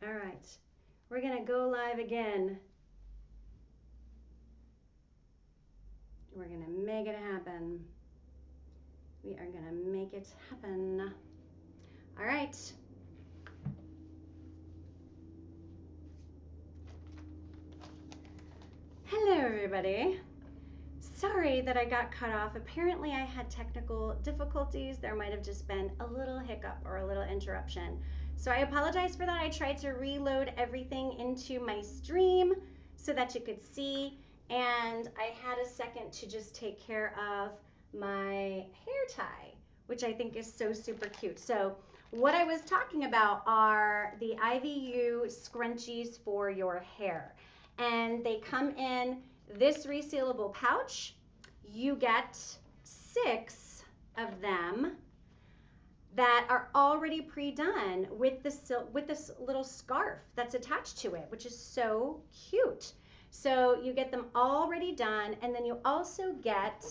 All right, we're gonna go live again. We're gonna make it happen. We are gonna make it happen. All right. Hello, everybody. Sorry that I got cut off. Apparently, I had technical difficulties. There might have just been a little hiccup or a little interruption. So I apologize for that. I tried to reload everything into my stream so that you could see, and I had a second to just take care of my hair tie, which I think is so super cute. So what I was talking about are the IVU scrunchies for your hair, and they come in this resealable pouch. You get 6 of them that are already pre-done with this little scarf that's attached to it, which is so cute. So you get them already done, and then you also get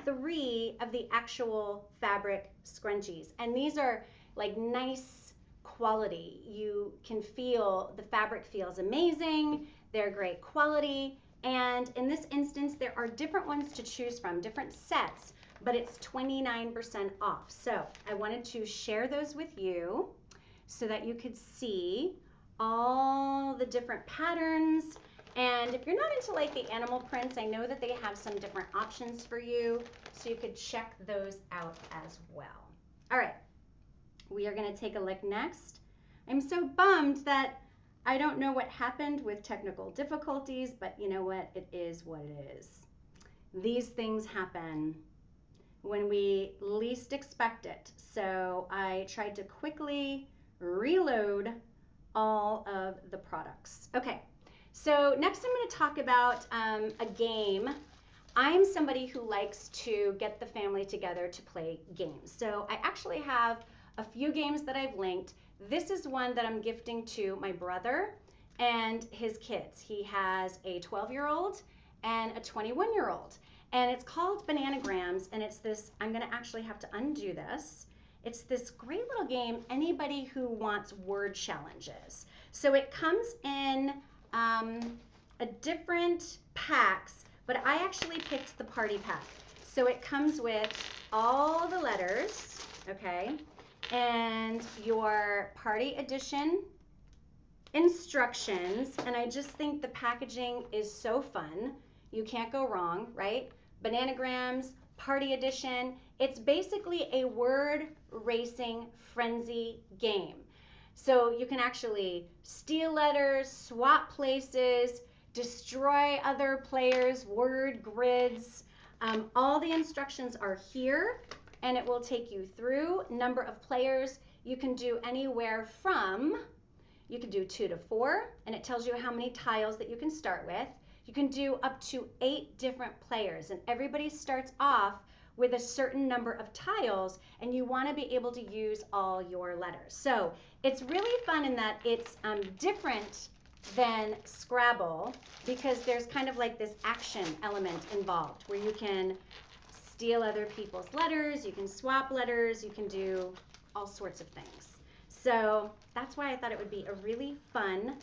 3 of the actual fabric scrunchies. And these are like nice quality. You can feel the fabric feels amazing. They're great quality. And in this instance, there are different ones to choose from, different sets, but it's 29% off. So I wanted to share those with you so that you could see all the different patterns. And if you're not into like the animal prints, I know that they have some different options for you, so you could check those out as well. All right, we are gonna take a look next. I'm so bummed that I don't know what happened with technical difficulties, but you know what? It is what it is. These things happen when we least expect it. So I tried to quickly reload all of the products. Okay, so next I'm going to talk about a game. I'm somebody who likes to get the family together to play games. So I actually have a few games that I've linked. This is one that I'm gifting to my brother and his kids. He has a 12-year-old and a 21-year-old. And it's called Bananagrams, and it's this, I'm gonna actually have to undo this. It's this great little game, anybody who wants word challenges. So it comes in a different packs, but I actually picked the party pack. So it comes with all the letters, okay, and your party edition instructions, and I just think the packaging is so fun. You can't go wrong, right? Bananagrams, party edition. It's basically a word racing frenzy game. So you can actually steal letters, swap places, destroy other players' word grids. All the instructions are here, and it will take you through. Number of players, you can do anywhere from, you can do 2 to 4, and it tells you how many tiles that you can start with. You can do up to 8 different players, and everybody starts off with a certain number of tiles, and you want to be able to use all your letters. So it's really fun in that it's different than Scrabble, because there's kind of like this action element involved where you can steal other people's letters, you can swap letters, you can do all sorts of things. So that's why I thought it would be a really fun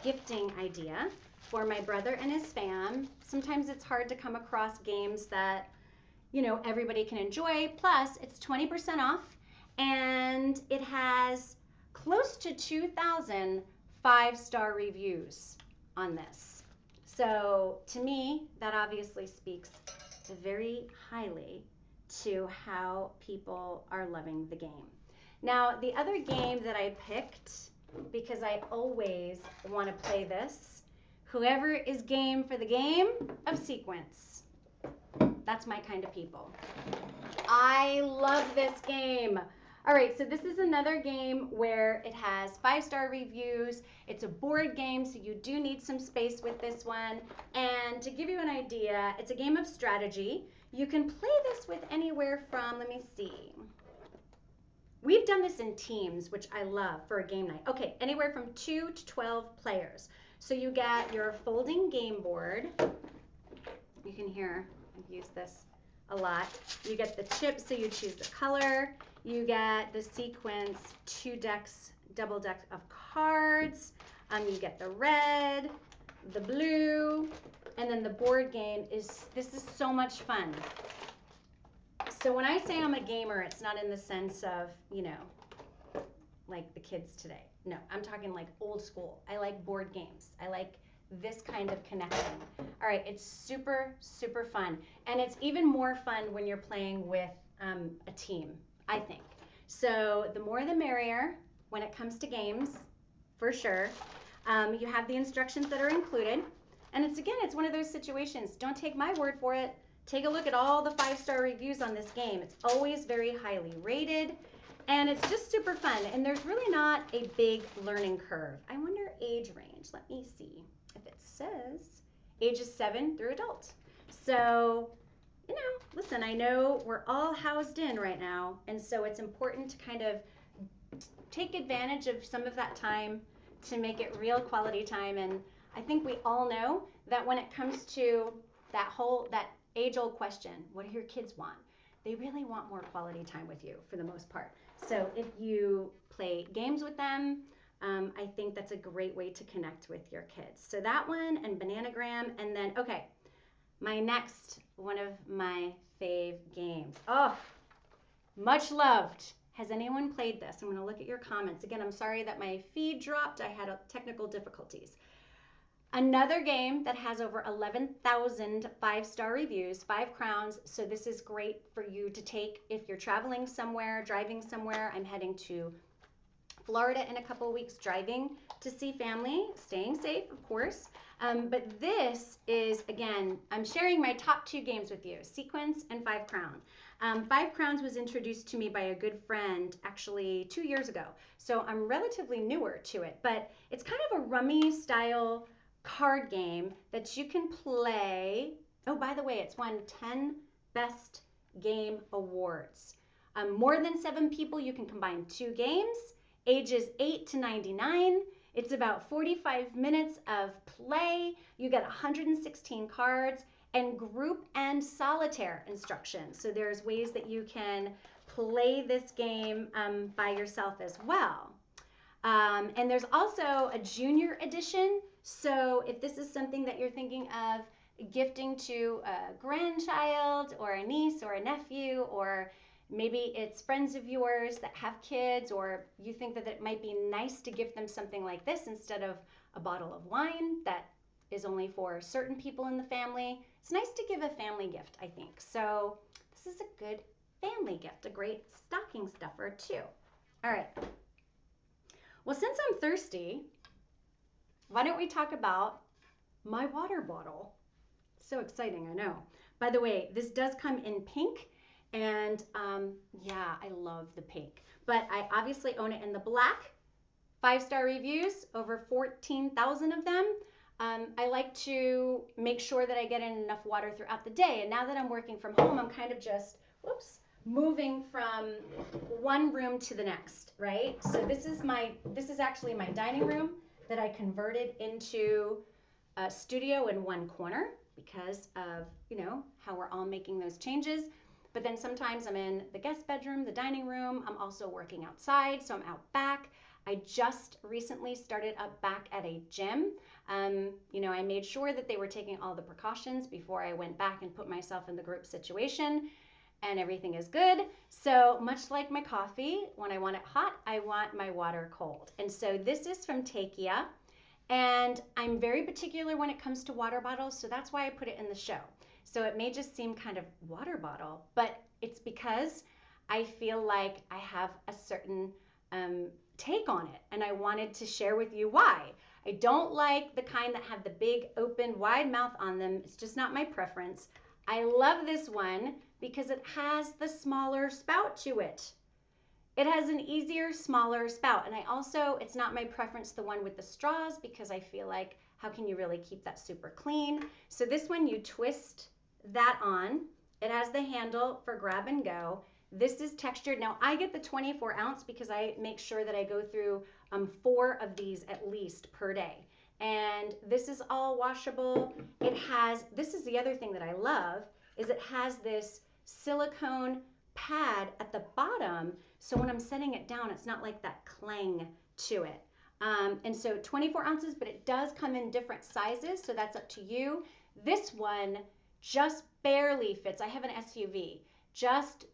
gifting idea for my brother and his fam. Sometimes it's hard to come across games that, you know, everybody can enjoy. Plus, it's 20% off, and it has close to 2,000 5-star reviews on this. So to me, that obviously speaks very highly to how people are loving the game. Now, the other game that I picked, because I always want to play this, whoever is game for the game of sequence. That's my kind of people. I love this game. All right, so this is another game where it has 5-star reviews. It's a board game, so you do need some space with this one. And to give you an idea, it's a game of strategy. You can play this with anywhere from, let me see. We've done this in teams, which I love for a game night. Okay, anywhere from 2 to 12 players. So you get your folding game board. You can hear, I've used this a lot. You get the chips, so you choose the color. You get the sequence 2 decks double deck of cards. You get the red, the blue, and then the board game this is so much fun. So when I say I'm a gamer, it's not in the sense of, you know, like the kids today. No, I'm talking like old school. I like board games. I like this kind of connection. All right, it's super, super fun. And it's even more fun when you're playing with a team, I think. So the more the merrier when it comes to games, for sure. You have the instructions that are included. And it's one of those situations. Don't take my word for it. Take a look at all the 5-star reviews on this game. It's always very highly rated. And it's just super fun. And there's really not a big learning curve. I wonder age range. Let me see if it says ages 7 through adult. So, you know, listen, I know we're all housed in right now. And so it's important to kind of take advantage of some of that time to make it real quality time. And I think we all know that when it comes to that age-old question, what do your kids want? They really want more quality time with you for the most part. So if you play games with them, I think that's a great way to connect with your kids. So that one and Bananagram, and then, okay, my next, one of my fave games. Oh, much loved. Has anyone played this? I'm going to look at your comments. Again, I'm sorry that my feed dropped. I had technical difficulties. Another game that has over 11,000 5-star reviews, 5 Crowns. So this is great for you to take if you're traveling somewhere, driving somewhere. I'm heading to Florida in a couple of weeks, driving to see family, staying safe, of course. But this is, again, I'm sharing my top 2 games with you, Sequence and 5 Crown. 5 Crowns was introduced to me by a good friend actually 2 years ago. So I'm relatively newer to it, but it's kind of a rummy style card game that you can play. Oh, by the way, it's won 10 Best Game Awards. More than 7 people, you can combine 2 games, ages 8 to 99. It's about 45 minutes of play. You get 116 cards and group and solitaire instructions. So there's ways that you can play this game by yourself as well. And there's also a junior edition. So if this is something that you're thinking of gifting to a grandchild or a niece or a nephew, or maybe it's friends of yours that have kids, or you think that it might be nice to gift them something like this instead of a bottle of wine that is only for certain people in the family. It's nice to give a family gift, I think. So this is a good family gift, a great stocking stuffer too. All right. Well, since I'm thirsty, why don't we talk about my water bottle? So exciting, I know. By the way, this does come in pink, and yeah, I love the pink. But I obviously own it in the black. 5-star reviews, over 14,000 of them. I like to make sure that I get in enough water throughout the day. And now that I'm working from home, I'm kind of just, moving from one room to the next, right? So this is actually my dining room that I converted into a studio in one corner because of, you know, how we're all making those changes. But then sometimes I'm in the guest bedroom, the dining room. I'm also working outside, so I'm out back. I just recently started up back at a gym. You know, I made sure that they were taking all the precautions before I went back and put myself in the group situation, and everything is good. So much like my coffee, when I want it hot, I want my water cold. And so this is from Takia, and I'm very particular when it comes to water bottles, so that's why I put it in the show. So it may just seem kind of water bottle, but it's because I feel like I have a certain take on it, and I wanted to share with you why. I don't like the kind that have the big open wide mouth on them. It's just not my preference. I love this one because it has the smaller spout to it. It has an easier, smaller spout. And it's not my preference, the one with the straws, because I feel like, how can you really keep that super clean? So this one, you twist that on. It has the handle for grab and go. This is textured. Now I get the 24 ounce because I make sure that I go through 4 of these at least per day. And this is all washable. This is the other thing that I love, is it has this silicone pad at the bottom. So when I'm setting it down, it's not like that clang to it. And so 24 ounces, but it does come in different sizes, so that's up to you. This one just barely fits. I have an SUV, just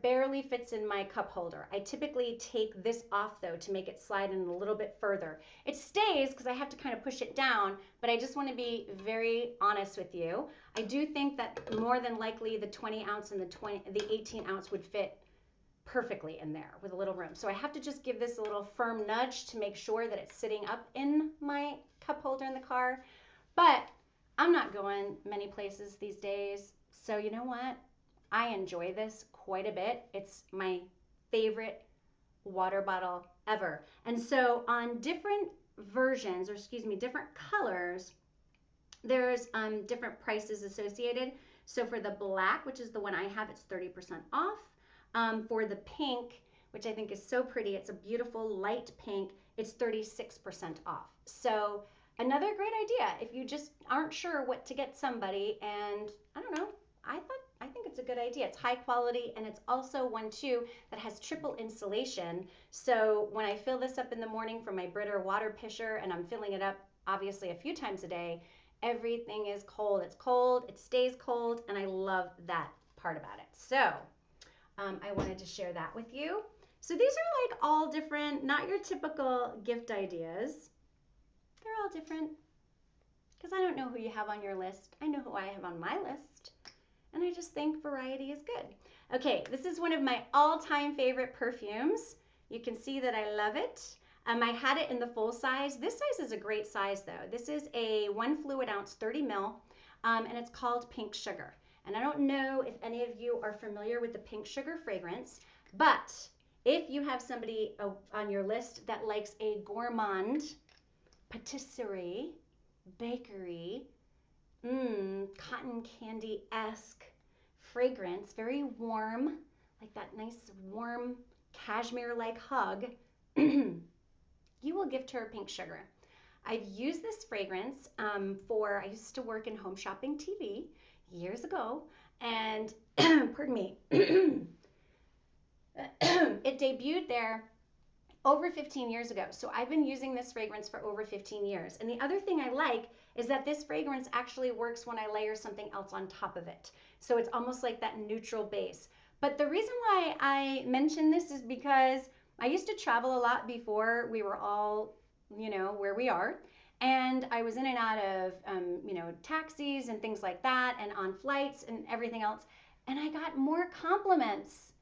barely fits in my cup holder. I typically take this off though to make it slide in a little bit further. It stays because I have to kind of push it down, but I just want to be very honest with you. I do think that more than likely the 20 ounce and the 18 ounce would fit perfectly in there with a little room. So I have to just give this a little firm nudge to make sure that it's sitting up in my cup holder in the car. But I'm not going many places these days. So you know what? I enjoy this quite a bit. It's my favorite water bottle ever. And so on different versions, or excuse me, different colors, there's different prices associated. So for the black, which is the one I have, it's 30% off. For the pink, which I think is so pretty, it's a beautiful light pink, it's 36% off. So another great idea if you just aren't sure what to get somebody, and I don't know, I think it's a good idea. It's high quality, and it's also one too that has triple insulation. So when I fill this up in the morning from my Brita water pitcher, and I'm filling it up obviously a few times a day, everything is cold. It's cold, it stays cold, and I love that part about it. So I wanted to share that with you. So these are like all different, not your typical gift ideas. They're all different because I don't know who you have on your list. I know who I have on my list, and I just think variety is good. Okay, this is one of my all-time favorite perfumes. You can see that I love it. I had it in the full size. This size is a great size though. This is a 1 fluid ounce, 30 ml, and it's called Pink Sugar. And I don't know if any of you are familiar with the Pink Sugar fragrance, but if you have somebody on your list that likes a gourmand, patisserie, bakery, cotton candy-esque fragrance, very warm, like that nice warm cashmere-like hug, you will gift her Pink Sugar. I've used this fragrance I used to work in Home Shopping TV years ago, and pardon me, it debuted there over 15 years ago. So I've been using this fragrance for over 15 years. And the other thing I like is that this fragrance actually works when I layer something else on top of it. So it's almost like that neutral base. But the reason why I mention this is because I used to travel a lot before we were all, where we are. And I was in and out of, taxis and things like that, and on flights and everything else. And I got more compliments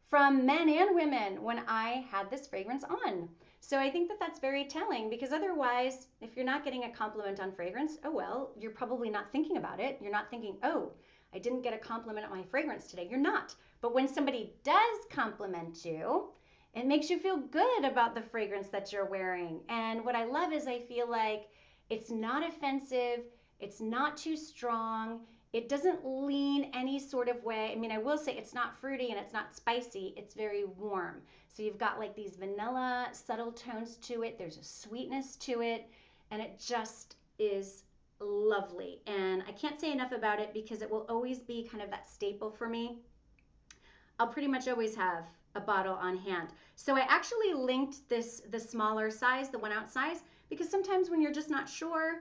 from men and women when I had this fragrance on. So I think that that's very telling, because otherwise, if you're not getting a compliment on fragrance, oh well, you're probably not thinking about it. You're not thinking, oh, I didn't get a compliment on my fragrance today. You're not. But when somebody does compliment you, it makes you feel good about the fragrance that you're wearing. And what I love is I feel like it's not offensive, it's not too strong, it doesn't lean any sort of way. I mean, I will say it's not fruity and it's not spicy, it's very warm. So you've got like these vanilla subtle tones to it, there's a sweetness to it, and it just is lovely. And I can't say enough about it because it will always be kind of that staple for me. I'll pretty much always have a bottle on hand. So I actually linked the smaller size, the 1 ounce size, because sometimes when you're just not sure,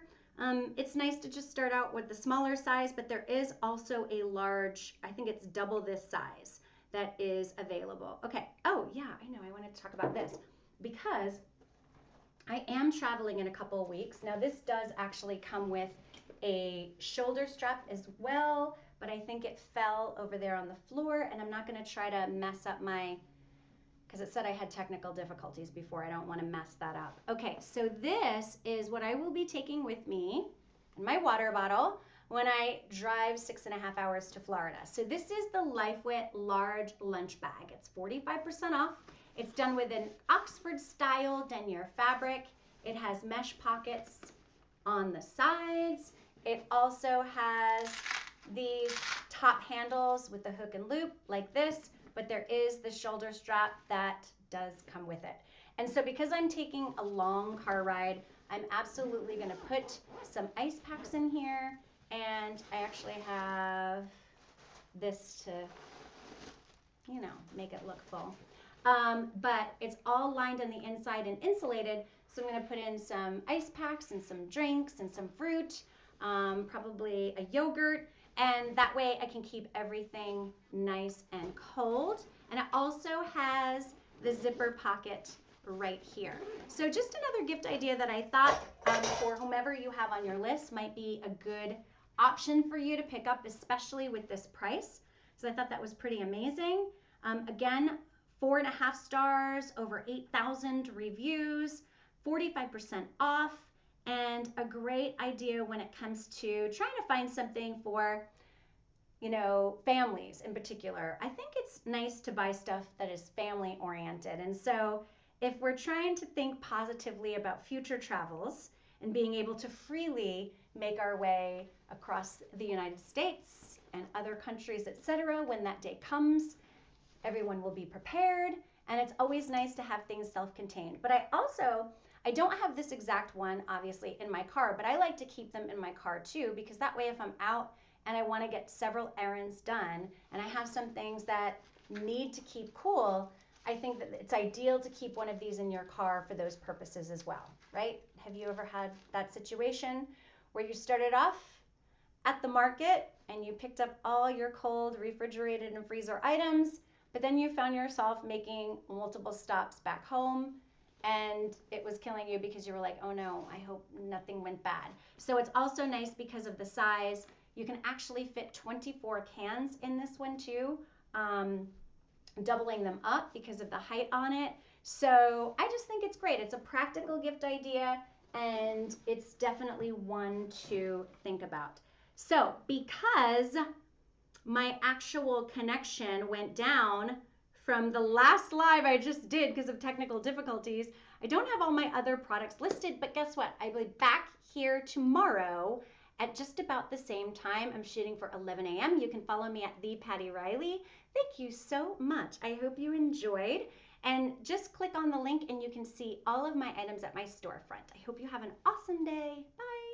it's nice to just start out with the smaller size, but there is also a large, I think it's double this size, that is available. Okay, oh yeah, I know, I wanted to talk about this because I am traveling in a couple of weeks. Now this does actually come with a shoulder strap as well, but I think it fell over there on the floor, and I'm not going to try to mess up because it said I had technical difficulties before. I don't want to mess that up. Okay, so this is what I will be taking with me in my water bottle when I drive 6.5 hours to Florida. So this is the LifeWit large lunch bag. It's 45% off. It's done with an Oxford style denier fabric. It has mesh pockets on the sides. It also has these top handles with the hook and loop like this, but there is the shoulder strap that does come with it. And so because I'm taking a long car ride, I'm absolutely going to put some ice packs in here, and I actually have this to, make it look full. but it's all lined on the inside and insulated. So I'm going to put in some ice packs and some drinks and some fruit, probably a yogurt, and that way I can keep everything nice and cold. And it also has the zipper pocket right here. So just another gift idea that I thought for whomever you have on your list might be a good option for you to pick up, especially with this price. So I thought that was pretty amazing. Again, 4.5 stars, over 8,000 reviews, 45% off, and a great idea when it comes to trying to find something for, you know, families in particular. I think it's nice to buy stuff that is family oriented. And so if we're trying to think positively about future travels and being able to freely make our way across the United States and other countries, etc., when that day comes, everyone will be prepared, and it's always nice to have things self-contained. But I don't have this exact one obviously in my car, but I like to keep them in my car too, because that way if I'm out and I want to get several errands done and I have some things that need to keep cool, I think that it's ideal to keep one of these in your car for those purposes as well, right? Have you ever had that situation where you started off at the market and you picked up all your cold refrigerated and freezer items, but then you found yourself making multiple stops back home and it was killing you because you were like, oh no, I hope nothing went bad. So it's also nice because of the size. You can actually fit 24 cans in this one too, doubling them up because of the height on it. So I just think it's great. It's a practical gift idea, and it's definitely one to think about. So because my actual connection went down from the last live I just did because of technical difficulties, I don't have all my other products listed, but guess what? I'll be back here tomorrow at just about the same time. I'm shooting for 11 a.m. You can follow me at the Patty Riley. Thank you so much. I hope you enjoyed. And just click on the link and you can see all of my items at my storefront. I hope you have an awesome day. Bye.